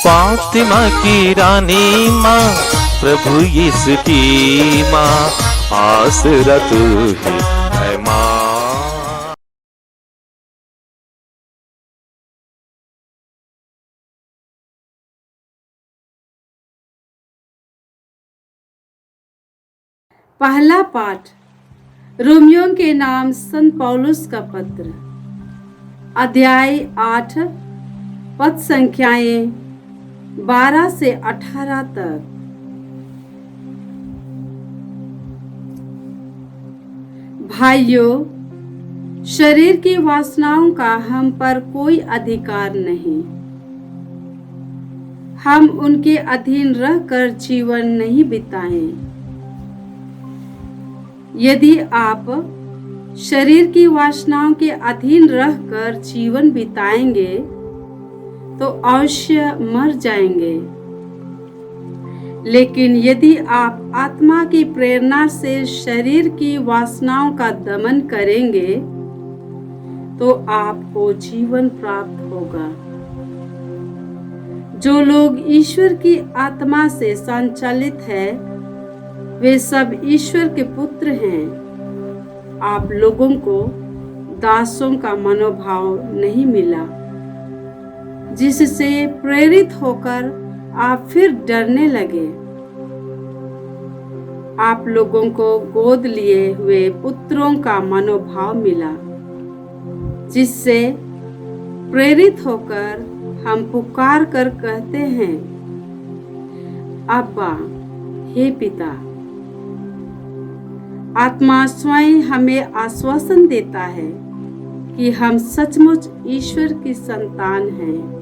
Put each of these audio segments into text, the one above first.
फातिमा की रानी माँ, प्रभु यीशु की माँ, आसरा तू ही है माँ। पहला पाठ रोमियों के नाम संत पौलुस का पत्र, अध्याय 8, पद संख्याएं 12 से 18 तक। भाइयों, शरीर की वासनाओं का हम पर कोई अधिकार नहीं। हम उनके अधीन रहकर जीवन नहीं बिताएं। यदि आप शरीर की वासनाओं के अधीन रहकर जीवन बिताएंगे तो अवश्य मर जाएंगे। लेकिन यदि आप आत्मा की प्रेरणा से शरीर की वासनाओं का दमन करेंगे तो आपको जीवन प्राप्त होगा। जो लोग ईश्वर की आत्मा से संचालित है वे सब ईश्वर के पुत्र हैं। आप लोगों को दासों का मनोभाव नहीं मिला जिससे प्रेरित होकर आप फिर डरने लगे। आप लोगों को गोद लिए हुए पुत्रों का मनोभाव मिला जिससे प्रेरित होकर हम पुकार कर कहते हैं, अब्बा, हे पिता। आत्मा स्वयं हमें आश्वासन देता है कि हम सचमुच ईश्वर की संतान हैं।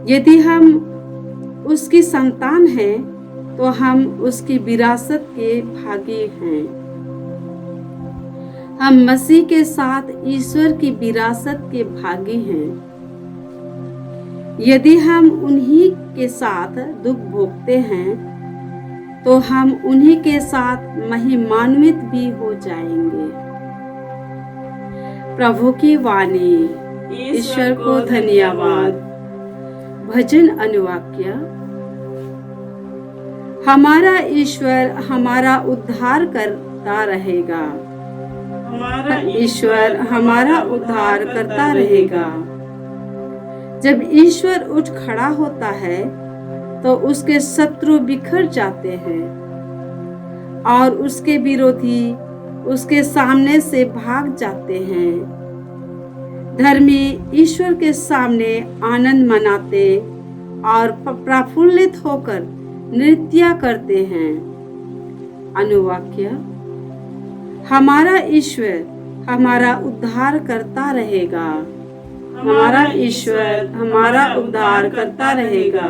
यदि हम उसकी संतान हैं तो हम उसकी विरासत के भागी हैं। हम मसीह के साथ ईश्वर की विरासत के भागी हैं। यदि हम उन्हीं के साथ दुख भोगते हैं तो हम उन्हीं के साथ महिमान्वित भी हो जाएंगे। प्रभु की वाणी। ईश्वर को धन्यवाद। भजन अनुवाक्य। हमारा ईश्वर हमारा उद्धार करता रहेगा। हमारा ईश्वर हमारा उद्धार करता रहेगा। जब ईश्वर उठ खड़ा होता है तो उसके शत्रु बिखर जाते हैं और उसके विरोधी उसके सामने से भाग जाते हैं। धर्मी ईश्वर के सामने आनंद मनाते और प्रफुल्लित होकर नृत्य करते हैं। अनुवाक्य। हमारा ईश्वर हमारा उद्धार करता रहेगा। हमारा ईश्वर हमारा उद्धार करता रहेगा।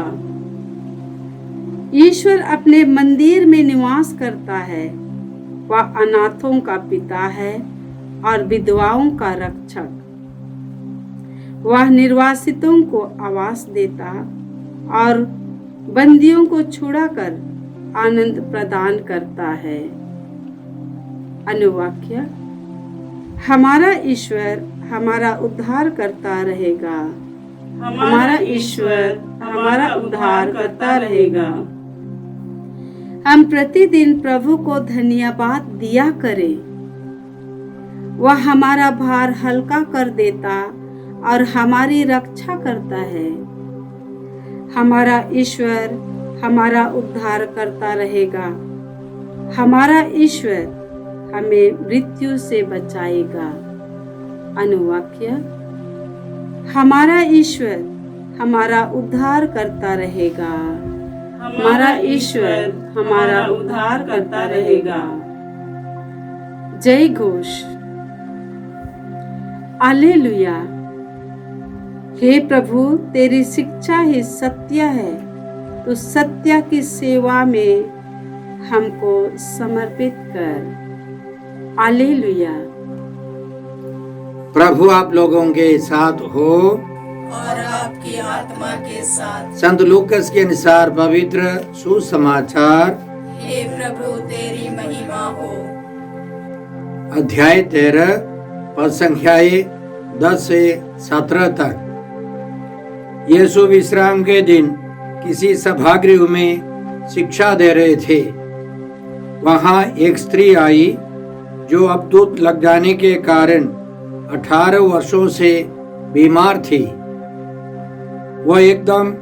ईश्वर अपने मंदिर में निवास करता है। वह अनाथों का पिता है और विधवाओं का रक्षक। वह निर्वासितों को आवास देता और बंदियों को छुड़ाकर आनंद प्रदान करता है। अनुवाक्य। हमारा ईश्वर हमारा उद्धार करता रहेगा। हमारा ईश्वर हमारा उद्धार करता रहेगा। हम प्रतिदिन प्रभु को धन्यवाद दिया करें। वह हमारा भार हल्का कर देता और हमारी रक्षा करता है। हमारा ईश्वर हमारा उद्धार करता रहेगा। हमारा ईश्वर हमें मृत्यु से बचाएगा। अनुवाक्य। हमारा ईश्वर हमारा उद्धार करता रहेगा। हमारा ईश्वर हमारा उद्धार करता रहेगा। जय घोष। हालेलुया। हे प्रभु, तेरी शिक्षा ही सत्य है। तो सत्य की सेवा में हमको समर्पित कर। हालेलुया। प्रभु आप लोगों के साथ हो और आपकी आत्मा के साथ। संत लूकस के अनुसार पवित्र सुसमाचार। हे प्रभु, तेरी महिमा हो। अध्याय 13, पद संख्याएं 10 से 17 तक। यीशु विश्राम के दिन किसी सभागृह में शिक्षा दे रहे थे। वहां एक स्त्री आई जो अबदूत लग जाने के कारण 18 वर्षों से बीमार थी। वह एकदम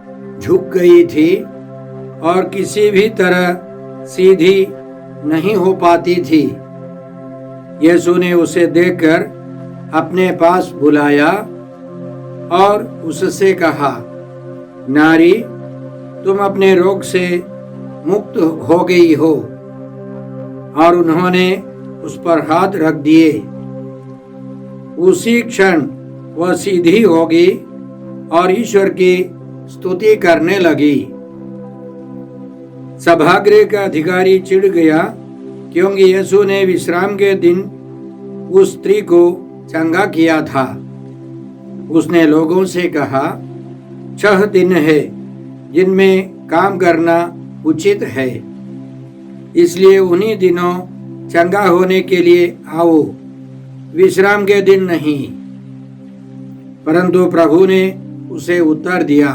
झुक गई थी और किसी भी तरह सीधी नहीं हो पाती थी। यीशु ने उसे देखकर अपने पास बुलाया और उससे कहा, नारी, तुम अपने रोग से मुक्त हो गई हो। और उन्होंने उस पर हाथ रख दिए। उसी क्षण वह सीधी हो गई और ईश्वर की स्तुति करने लगी। सभागृह का अधिकारी चिढ़ गया क्योंकि यीशु ने विश्राम के दिन उस स्त्री को चंगा किया था। उसने लोगों से कहा, 6 दिन है जिनमें काम करना उचित है, इसलिए उन्हीं दिनों चंगा होने के लिए आओ, विश्राम के दिन नहीं। परंतु प्रभु ने उसे उत्तर दिया,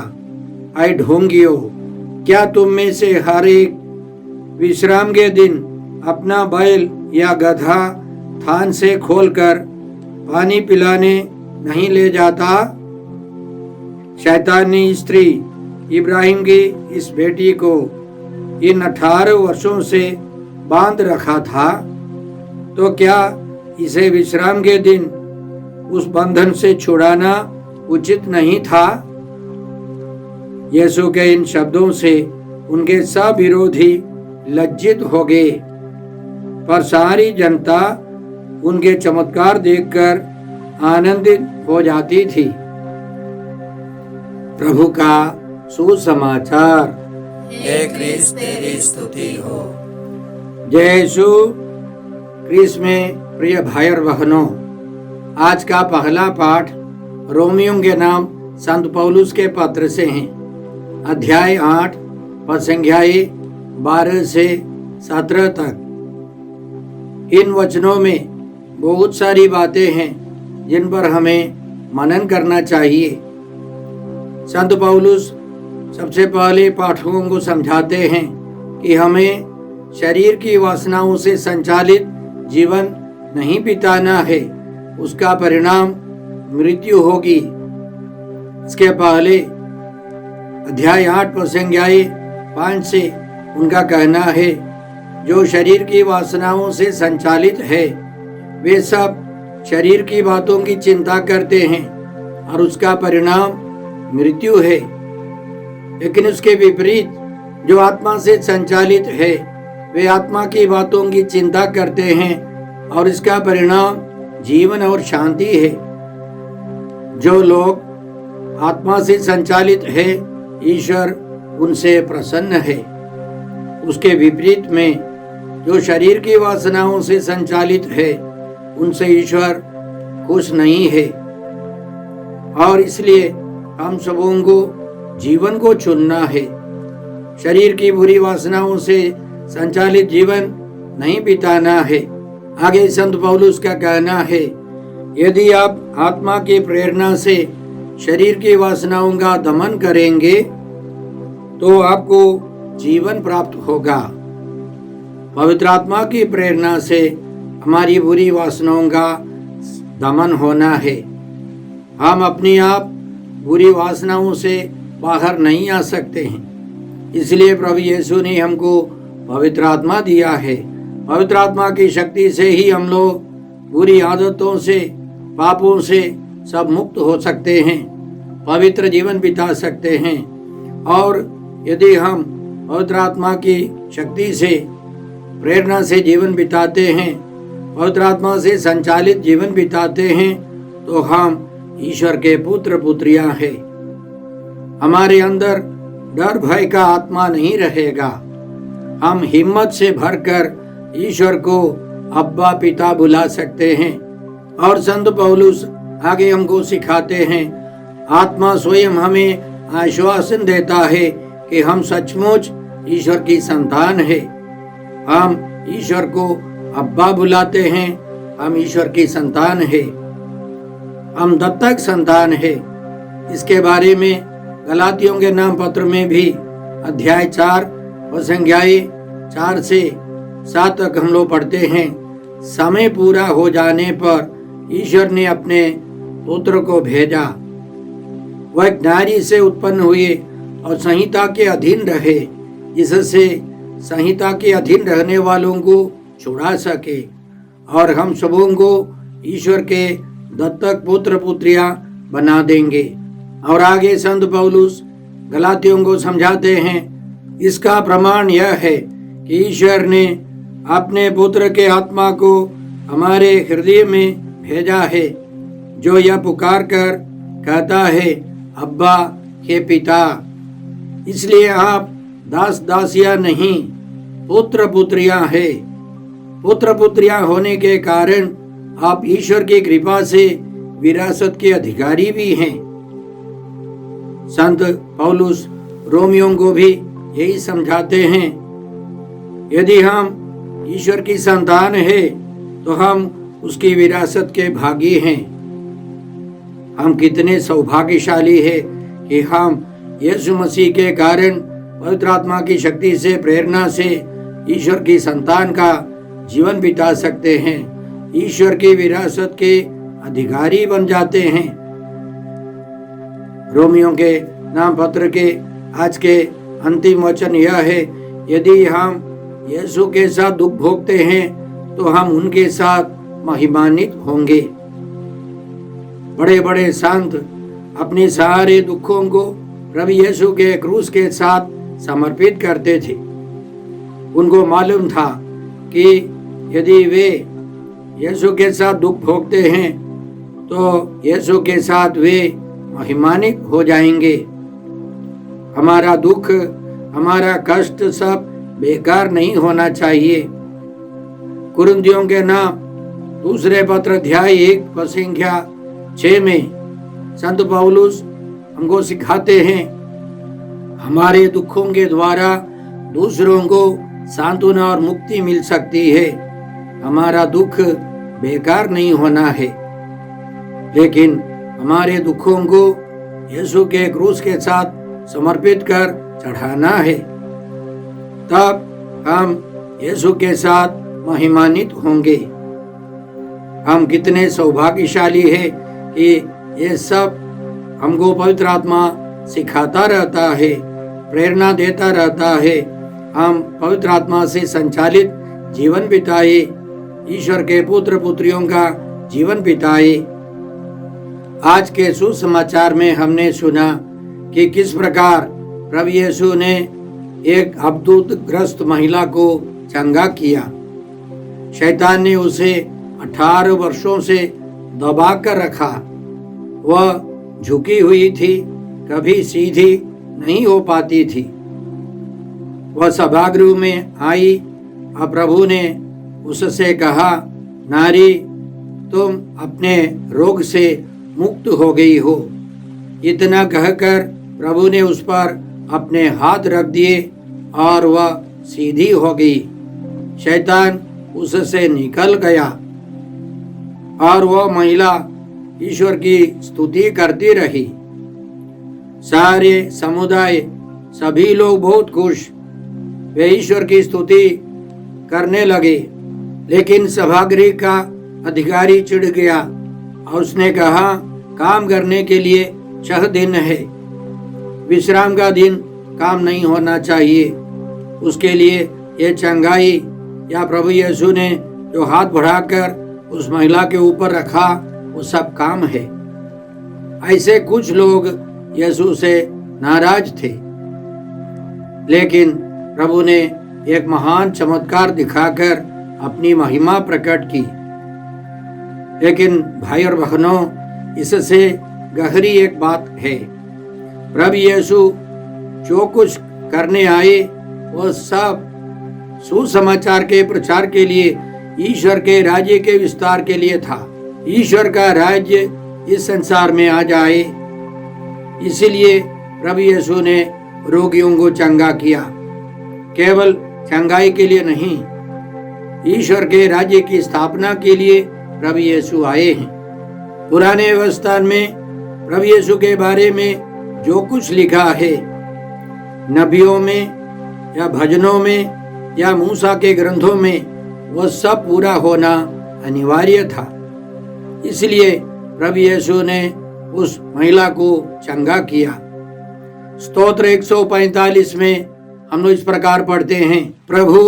ऐ ढोंगियो, क्या तुम में से हर एक विश्राम के दिन अपना बैल या गधा थान से खोलकर पानी पिलाने नहीं ले जाता? शैतान ने स्त्री इब्राहिम की इस बेटी को इन 18 वर्षों से बांध रखा था, तो क्या इसे विश्राम के दिन उस बंधन से छुड़ाना उचित नहीं था? यीशु के इन शब्दों से उनके सब विरोधी लज्जित हो गए, पर सारी जनता उनके चमत्कार देखकर आनंदित हो जाती थी। प्रभु का सुसमाचार। हे क्रिस्त तेरी स्तुति हो। जय यीशु क्रिस्त में प्रिय भाई और बहनों, आज का पहला पाठ रोमियों के नाम संत पौलुस के पत्र से है। अध्याय 8 पद संख्याएं 12 से 17 तक। इन वचनों में बहुत सारी बातें हैं जिन पर हमें मनन करना चाहिए। संत पौलुस सबसे पहले पाठकों को समझाते हैं कि हमें शरीर की वासनाओं से संचालित जीवन नहीं बिताना है, उसका परिणाम मृत्यु होगी। इसके पहले अध्याय 8 पद संख्याएं 5 से उनका कहना है, जो शरीर की वासनाओं से संचालित है वे सब शरीर की बातों की चिंता करते हैं और उसका परिणाम मृत्यु है। लेकिन उसके विपरीत जो आत्मा से संचालित है वे आत्मा की बातों की चिंता करते हैं और इसका परिणाम जीवन और शांति है। जो लोग आत्मा से संचालित है, ईश्वर उनसे प्रसन्न है। उसके विपरीत में जो शरीर की वासनाओं से संचालित है, उनसे ईश्वर खुश नहीं है। और इसलिए हम सबों को जीवन को चुनना है। शरीर की बुरी वासनाओं से संचालित जीवन नहीं बिताना है। आगे संत पौलुस का कहना है, यदि आप आत्मा की प्रेरणा से शरीर की वासनाओं का दमन करेंगे तो आपको जीवन प्राप्त होगा। पवित्र आत्मा की प्रेरणा से हमारी बुरी वासनाओं का दमन होना है। हम अपनी आप बुरी वासनाओं से बाहर नहीं आ सकते हैं। इसलिए प्रभु यीशु ने हमको पवित्र आत्मा दिया है। पवित्र आत्मा की शक्ति से ही हम लोग बुरी आदतों से, पापों से सब मुक्त हो सकते हैं, पवित्र जीवन बिता सकते हैं। और यदि हम पवित्र आत्मा की शक्ति से, प्रेरणा से जीवन बिताते हैं, पवित्र आत्मा से संचालित जीवन बिताते हैं, तो हम ईश्वर के पुत्र पुत्रियां हैं। हमारे अंदर डर भय का आत्मा नहीं रहेगा। हम हिम्मत से भरकर ईश्वर को अब्बा पिता बुला सकते हैं। और संत पौलुस आगे हमको सिखाते हैं, आत्मा स्वयं हमें आश्वासन देता है कि हम सचमुच ईश्वर की संतान है। हम ईश्वर को अब्बा बुलाते हैं, हम ईश्वर की संतान है, हम दत्तक संतान है। इसके बारे में गलातियों के नाम पत्र में भी अध्याय 4 व संज्ञाएं 4 से 7 तक हम लोग पढ़ते हैं। समय पूरा हो जाने पर ईश्वर ने अपने पुत्र को भेजा। वह एक नारी से उत्पन्न हुए और संहिता के अधीन रहे, जिससे संहिता के अधीन रहने वालों को छुड़ा सके और हम सबों को ईश्वर के दत्तक पुत्र पुत्रियां बना देंगे। और आगे संत पौलुस गलातियों को समझाते हैं, इसका प्रमाण यह है कि ईश्वर ने अपने पुत्र के आत्मा को हमारे हृदय में भेजा है, जो यह पुकार कर कहता है, अब्बा हे पिता। इसलिए आप दास दासियां नहीं, पुत्र पुत्रियां हैं। पुत्र पुत्रियां होने के कारण आप ईश्वर की कृपा से विरासत के अधिकारी भी हैं। संत पौलुस रोमियों को भी यही समझाते हैं, यदि हम ईश्वर की संतान है तो हम उसकी विरासत के भागी हैं। हम कितने सौभाग्यशाली हैं कि हम यीशु मसीह के कारण पवित्र आत्मा की शक्ति से प्रेरणा से ईश्वर की संतान का जीवन बिता सकते हैं, ईश्वर की विरासत के अधिकारी बन जाते हैं। रोमियों के नाम पत्र के आज के अंतिम वचन यह है, यदि हम यीशु के साथ दुख भोगते हैं तो हम उनके साथ महिमान्वित होंगे। बड़े बड़े संत अपने सारे दुखों को प्रभु यीशु के क्रूस के साथ समर्पित करते थे। उनको मालूम था कि यदि वे यीशु के साथ दुख भोगते हैं तो यीशु के साथ वे महिमान्वित हो जाएंगे। हमारा दुख, हमारा कष्ट सब बेकार नहीं होना चाहिए। कुरिन्थियों के नाम दूसरे पत्र अध्याय 1 व संख्या 6 में संत पौलुस हमको सिखाते हैं, हमारे दुखों के द्वारा दूसरों को सांत्वना और मुक्ति मिल सकती है। हमारा दुख बेकार नहीं होना है, लेकिन हमारे दुखों को यीशु के क्रूस के साथ समर्पित कर चढ़ाना है, तब हम यीशु के साथ महिमान्वित होंगे। हम कितने सौभाग्यशाली हैं कि ये सब हमको पवित्र आत्मा सिखाता रहता है, प्रेरणा देता रहता है। हम पवित्र आत्मा से संचालित जीवन बिताए, ईश्वर के पुत्र पुत्रियों का जीवन बिताए। आज के सुसमाचार में हमने सुना कि किस प्रकार प्रभु यीशु ने एक अबदूत ग्रस्त महिला को चंगा किया। शैतान ने उसे 18 वर्षों से दबा कर रखा। वह झुकी हुई थी, कभी सीधी नहीं हो पाती थी। वह सभागृह में आई और प्रभु ने उससे कहा, नारी, तुम अपने रोग से मुक्त हो गई हो। इतना कहकर प्रभु ने उस पर अपने हाथ रख दिए और वह सीधी हो गई। शैतान उससे निकल गया और वह महिला ईश्वर की स्तुति करती रही। सारे समुदाय, सभी लोग बहुत खुश, वे ईश्वर की स्तुति करने लगे। लेकिन सभागृह का अधिकारी चिढ़ गया और उसने कहा, काम करने के लिए 6 दिन है, विश्राम का दिन काम नहीं होना चाहिए। उसके लिए ये चंगाई या प्रभु यीशु ने जो हाथ बढ़ाकर उस महिला के ऊपर रखा, वो सब काम है। ऐसे कुछ लोग यीशु से नाराज थे, लेकिन प्रभु ने एक महान चमत्कार दिखाकर अपनी महिमा प्रकट की। लेकिन भाई और बहनों, इससे गहरी एक बात है। प्रभु यीशु जो कुछ करने आए वो सब सुसमाचार के प्रचार के लिए, ईश्वर के राज्य के विस्तार के लिए था। ईश्वर का राज्य इस संसार में आ जाए, इसीलिए प्रभु यीशु ने रोगियों को चंगा किया। केवल चंगाई के लिए नहीं, ईश्वर के राज्य की स्थापना के लिए प्रभु यीशु आए हैं। पुराने व्यवस्था में प्रभु यीशु के बारे में जो कुछ लिखा है नबियों में या भजनों में या मूसा के ग्रंथों में, वह सब पूरा होना अनिवार्य था। इसलिए प्रभु यीशु ने उस महिला को चंगा किया। स्तोत्र 145 में हम लोग इस प्रकार पढ़ते हैं, प्रभु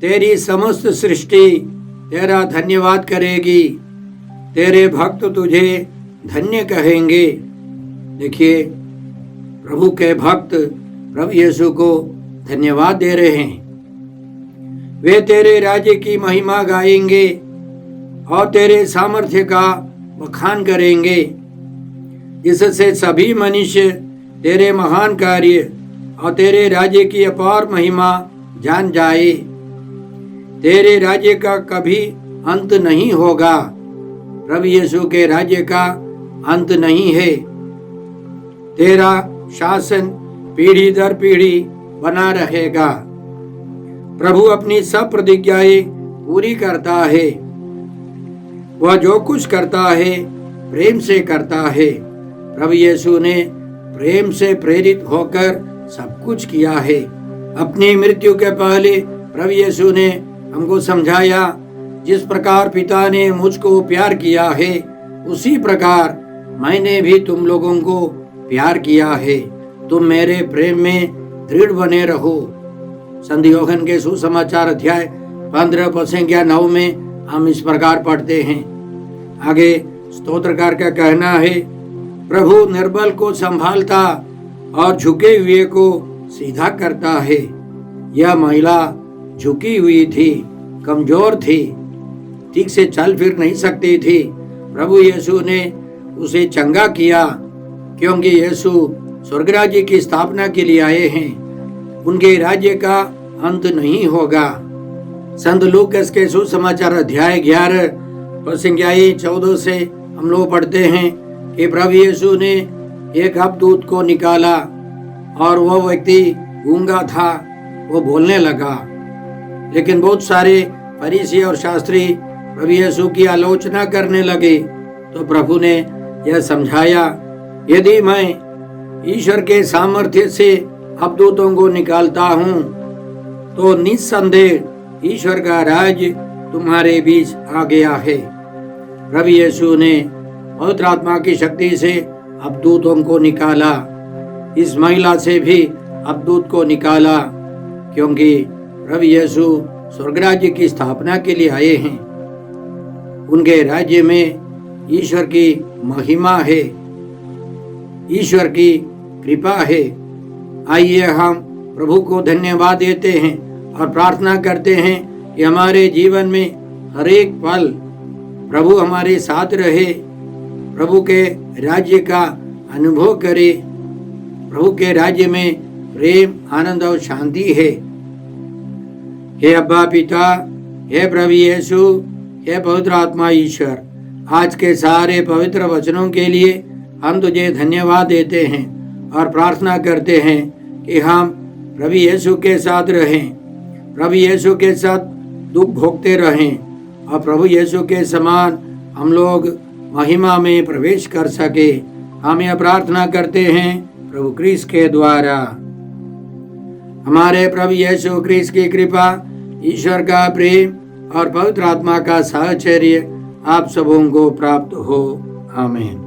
तेरी समस्त सृष्टि तेरा धन्यवाद करेगी, तेरे भक्त तुझे धन्य कहेंगे। देखिए, प्रभु के भक्त प्रभु यीशु को धन्यवाद दे रहे हैं। वे तेरे राज्य की महिमा गाएंगे और तेरे सामर्थ्य का बखान करेंगे, जिससे सभी मनुष्य तेरे महान कार्य और तेरे राज्य की अपार महिमा जान जाए। तेरे राज्य का कभी अंत नहीं होगा। प्रभु यीशु के राज्य का अंत नहीं है। तेरा शासन पीढ़ी दर पीढ़ी बना रहेगा। प्रभु अपनी सब प्रतिज्ञाएं पूरी करता है। वह जो कुछ करता है प्रेम से करता है। प्रभु यीशु ने प्रेम से प्रेरित होकर सब कुछ किया है। अपनी मृत्यु के पहले प्रभु यीशु ने हमको समझाया, जिस प्रकार पिता ने मुझको प्यार किया है उसी प्रकार मैंने भी तुम लोगों को प्यार किया है। तुम मेरे प्रेम में दृढ़ बने रहो। संत यूहन्ना के सुसमाचार अध्याय 15 पद संख्या 9 में हम इस प्रकार पढ़ते हैं। आगे स्तोत्रकार का कहना है, प्रभु निर्बल को संभालता और झुके हुए को सीधा करता है। यह महिला झुकी हुई थी, कमजोर थी, ठीक से चल फिर नहीं सकती थी। प्रभु यीशु ने उसे चंगा किया, क्योंकि यीशु स्वर्ग राज्य की स्थापना के लिए आए हैं। उनके राज्य का अंत नहीं होगा। संत लूकास के सुसमाचार अध्याय 11 पद संख्या 14 से हम लोग पढ़ते हैं कि प्रभु यीशु ने एक अवधूत को निकाला और वह व्यक्ति गूंगा था, वो बोलने लगा। लेकिन बहुत सारे फरीसी और शास्त्री प्रभु यीशु की आलोचना करने लगे। तो प्रभु ने यह समझाया, यदि मैं ईश्वर के सामर्थ्य से अवधूतों को निकालता हूँ तो निस्संदेह ईश्वर का राज्य तुम्हारे बीच आ गया है। प्रभु यीशु ने पवित्र आत्मा की शक्ति से अवधूतों को निकाला। इस महिला से भी अवधूत को निकाला, क्योंकि प्रभु यीशु स्वर्ग राज्य की स्थापना के लिए आए हैं। उनके राज्य में ईश्वर की महिमा है, ईश्वर की कृपा है। आइए हम प्रभु को धन्यवाद देते हैं और प्रार्थना करते हैं कि हमारे जीवन में हर एक पल प्रभु हमारे साथ रहे, प्रभु के राज्य का अनुभव करे। प्रभु के राज्य में प्रेम, आनंद और शांति है। हे अब्बा पिता, हे प्रभु यीशु, हे पवित्र आत्मा ईश्वर, आज के सारे पवित्र वचनों के लिए हम तुझे धन्यवाद देते हैं और प्रार्थना करते हैं कि हम प्रभु यीशु के साथ रहें, प्रभु यीशु के साथ दुख भोगते रहें और प्रभु यीशु के समान हम लोग महिमा में प्रवेश कर सके। हम यह प्रार्थना करते हैं प्रभु क्रिस्त के द्वारा। हमारे प्रभु यीशु क्रिस्त की कृपा, ईश्वर का प्रेम और पवित्र आत्मा का साहचर्य आप सबों को प्राप्त हो। आमीन।